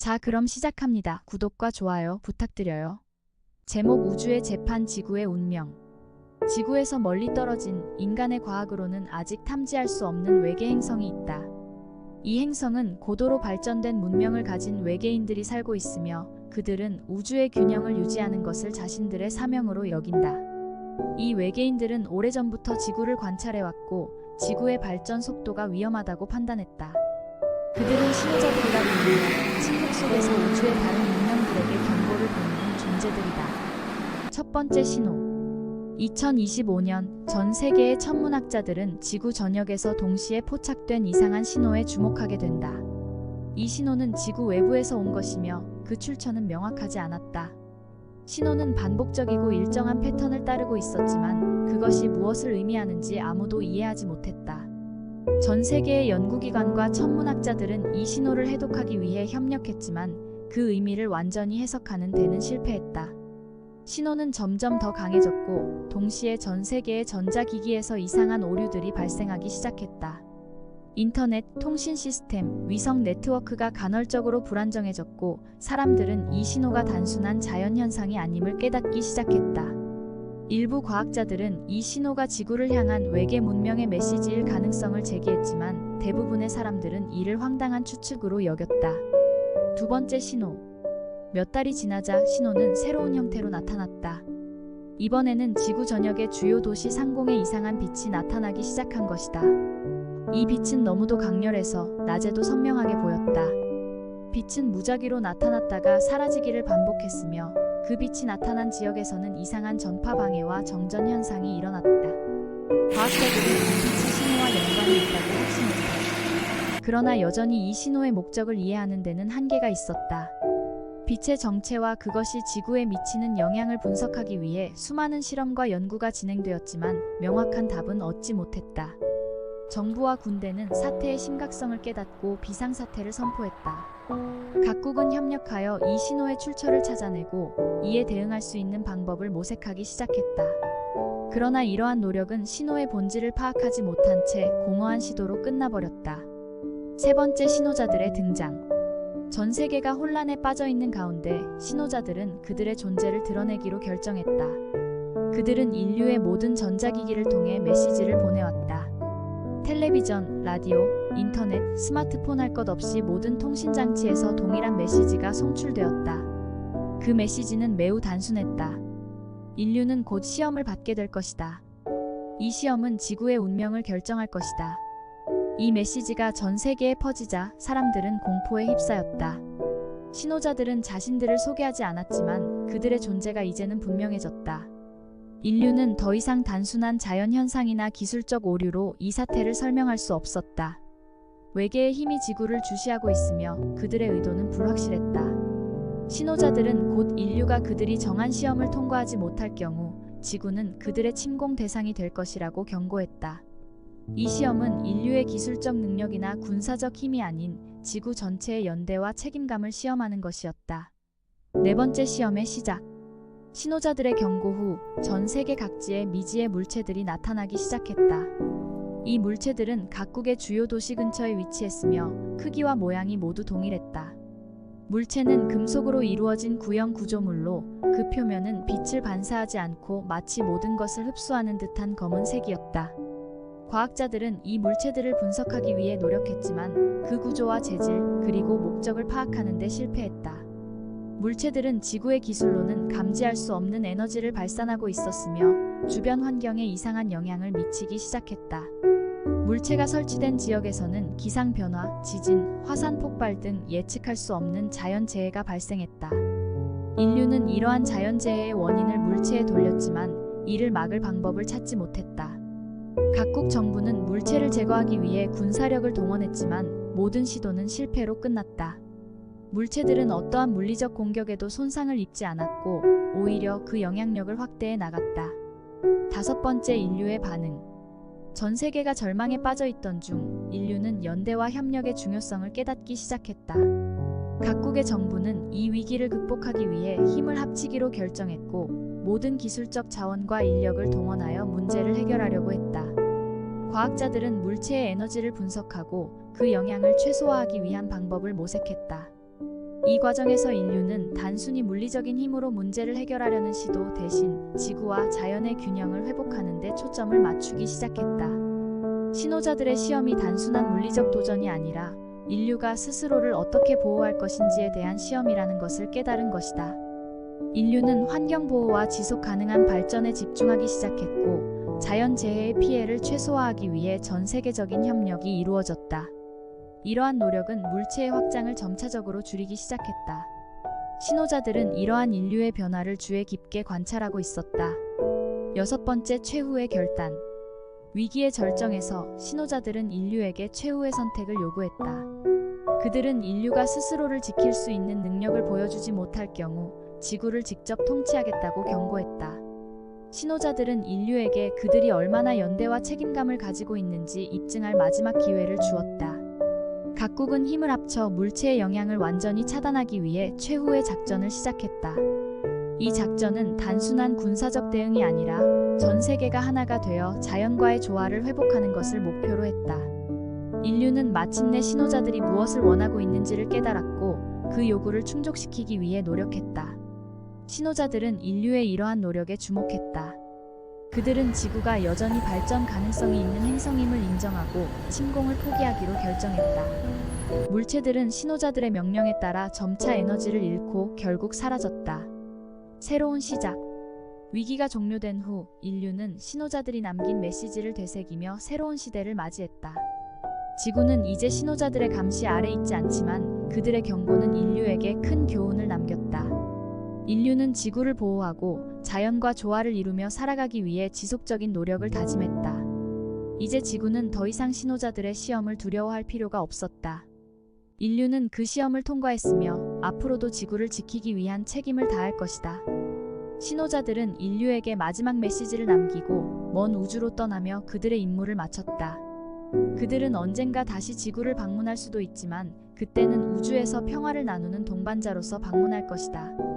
자, 그럼 시작합니다. 구독과 좋아요 부탁드려요. 제목 우주의 재판 지구의 운명. 지구에서 멀리 떨어진 인간의 과학으로는 아직 탐지할 수 없는 외계 행성이 있다. 이 행성은 고도로 발전된 문명을 가진 외계인들이 살고 있으며 그들은 우주의 균형을 유지하는 것을 자신들의 사명으로 여긴다. 이 외계인들은 오래전부터 지구를 관찰해왔고 지구의 발전 속도가 위험하다고 판단했다. 그들은 신호자들이라 불리며 침묵 속에서 우주의 다른 문명들에게 경고를 보내는 존재들이다. 첫 번째 신호. 2025년 전 세계의 천문학자들은 지구 전역에서 동시에 포착된 이상한 신호에 주목하게 된다. 이 신호는 지구 외부에서 온 것이며 그 출처는 명확하지 않았다. 신호는 반복적이고 일정한 패턴을 따르고 있었지만 그것이 무엇을 의미하는지 아무도 이해하지 못했다. 전 세계의 연구기관과 천문학자들은 이 신호를 해독하기 위해 협력했지만 그 의미를 완전히 해석하는 데는 실패했다. 신호는 점점 더 강해졌고 동시에 전 세계의 전자기기에서 이상한 오류들이 발생하기 시작했다. 인터넷, 통신 시스템, 위성 네트워크가 간헐적으로 불안정해졌고 사람들은 이 신호가 단순한 자연현상이 아님을 깨닫기 시작했다. 일부 과학자들은 이 신호가 지구를 향한 외계 문명의 메시지일 가능성을 제기했지만 대부분의 사람들은 이를 황당한 추측으로 여겼다. 두 번째 신호. 몇 달이 지나자 신호는 새로운 형태로 나타났다. 이번에는 지구 전역의 주요 도시 상공에 이상한 빛이 나타나기 시작한 것이다. 이 빛은 너무도 강렬해서 낮에도 선명하게 보였다. 빛은 무작위로 나타났다가 사라지기를 반복했으며 그 빛이 나타난 지역에서는 이상한 전파 방해와 정전 현상이 일어났다. 과학자들은 이 빛이 신호와 연관이 있다고 확신했다. 그러나 여전히 이 신호의 목적을 이해하는 데는 한계가 있었다. 빛의 정체와 그것이 지구에 미치는 영향을 분석하기 위해 수많은 실험과 연구가 진행되었지만 명확한 답은 얻지 못했다. 정부와 군대는 사태의 심각성을 깨닫고 비상사태를 선포했다. 각국은 협력하여 이 신호의 출처를 찾아내고 이에 대응할 수 있는 방법을 모색하기 시작했다. 그러나 이러한 노력은 신호의 본질을 파악하지 못한 채 공허한 시도로 끝나버렸다. 세 번째 신호자들의 등장. 전 세계가 혼란에 빠져 있는 가운데 신호자들은 그들의 존재를 드러내기로 결정했다. 그들은 인류의 모든 전자기기를 통해 메시지를 보내왔다. 텔레비전, 라디오, 인터넷, 스마트폰 할 것 없이 모든 통신장치에서 동일한 메시지가 송출되었다. 그 메시지는 매우 단순했다. 인류는 곧 시험을 받게 될 것이다. 이 시험은 지구의 운명을 결정할 것이다. 이 메시지가 전 세계에 퍼지자 사람들은 공포에 휩싸였다. 신호자들은 자신들을 소개하지 않았지만 그들의 존재가 이제는 분명해졌다. 인류는 더 이상 단순한 자연현상이나 기술적 오류로 이 사태를 설명할 수 없었다. 외계의 힘이 지구를 주시하고 있으며 그들의 의도는 불확실했다. 신호자들은 곧 인류가 그들이 정한 시험을 통과하지 못할 경우 지구는 그들의 침공 대상이 될 것이라고 경고했다. 이 시험은 인류의 기술적 능력이나 군사적 힘이 아닌 지구 전체의 연대와 책임감을 시험하는 것이었다. 네 번째 시험의 시작. 신호자들의 경고 후 전 세계 각지에 미지의 물체들이 나타나기 시작했다. 이 물체들은 각국의 주요 도시 근처에 위치했으며 크기와 모양이 모두 동일했다. 물체는 금속으로 이루어진 구형 구조물로 그 표면은 빛을 반사하지 않고 마치 모든 것을 흡수하는 듯한 검은색이었다. 과학자들은 이 물체들을 분석하기 위해 노력했지만 그 구조와 재질 그리고 목적을 파악하는 데 실패했다. 물체들은 지구의 기술로는 감지할 수 없는 에너지를 발산하고 있었으며 주변 환경에 이상한 영향을 미치기 시작했다. 물체가 설치된 지역에서는 기상 변화, 지진, 화산 폭발 등 예측할 수 없는 자연재해가 발생했다. 인류는 이러한 자연재해의 원인을 물체에 돌렸지만 이를 막을 방법을 찾지 못했다. 각국 정부는 물체를 제거하기 위해 군사력을 동원했지만 모든 시도는 실패로 끝났다. 물체들은 어떠한 물리적 공격에도 손상을 입지 않았고 오히려 그 영향력을 확대해 나갔다. 다섯 번째 인류의 반응. 전 세계가 절망에 빠져 있던 중 인류는 연대와 협력의 중요성을 깨닫기 시작했다. 각국의 정부는 이 위기를 극복하기 위해 힘을 합치기로 결정했고 모든 기술적 자원과 인력을 동원하여 문제를 해결하려고 했다. 과학자들은 물체의 에너지를 분석하고 그 영향을 최소화하기 위한 방법을 모색했다. 이 과정에서 인류는 단순히 물리적인 힘으로 문제를 해결하려는 시도 대신 지구와 자연의 균형을 회복하는 데 초점을 맞추기 시작했다. 신호자들의 시험이 단순한 물리적 도전이 아니라 인류가 스스로를 어떻게 보호할 것인지에 대한 시험이라는 것을 깨달은 것이다. 인류는 환경보호와 지속 가능한 발전에 집중하기 시작했고, 자연재해의 피해를 최소화하기 위해 전 세계적인 협력이 이루어졌다. 이러한 노력은 물체의 확장을 점차적으로 줄이기 시작했다. 신호자들은 이러한 인류의 변화를 주의 깊게 관찰하고 있었다. 6번째, 최후의 결단. 위기의 절정에서 신호자들은 인류에게 최후의 선택을 요구했다. 그들은 인류가 스스로를 지킬 수 있는 능력을 보여주지 못할 경우 지구를 직접 통치하겠다고 경고했다. 신호자들은 인류에게 그들이 얼마나 연대와 책임감을 가지고 있는지 입증할 마지막 기회를 주었다. 각국은 힘을 합쳐 물체의 영향을 완전히 차단하기 위해 최후의 작전을 시작했다. 이 작전은 단순한 군사적 대응이 아니라 전 세계가 하나가 되어 자연과의 조화를 회복하는 것을 목표로 했다. 인류는 마침내 신호자들이 무엇을 원하고 있는지를 깨달았고, 그 요구를 충족시키기 위해 노력했다. 신호자들은 인류의 이러한 노력에 주목했다. 그들은 지구가 여전히 발전 가능성이 있는 행성임을 인정하고 침공을 포기하기로 결정했다. 물체들은 신호자들의 명령에 따라 점차 에너지를 잃고 결국 사라졌다. 새로운 시작. 위기가 종료된 후 인류는 신호자들이 남긴 메시지를 되새기며 새로운 시대를 맞이했다. 지구는 이제 신호자들의 감시 아래 있지 않지만 그들의 경고는 인류에게 큰 교훈을 남겼다. 인류는 지구를 보호하고 자연과 조화를 이루며 살아가기 위해 지속적인 노력을 다짐했다. 이제 지구는 더 이상 신호자들의 시험을 두려워할 필요가 없었다. 인류는 그 시험을 통과했으며 앞으로도 지구를 지키기 위한 책임을 다할 것이다. 신호자들은 인류에게 마지막 메시지를 남기고 먼 우주로 떠나며 그들의 임무를 마쳤다. 그들은 언젠가 다시 지구를 방문할 수도 있지만 그때는 우주에서 평화를 나누는 동반자로서 방문할 것이다.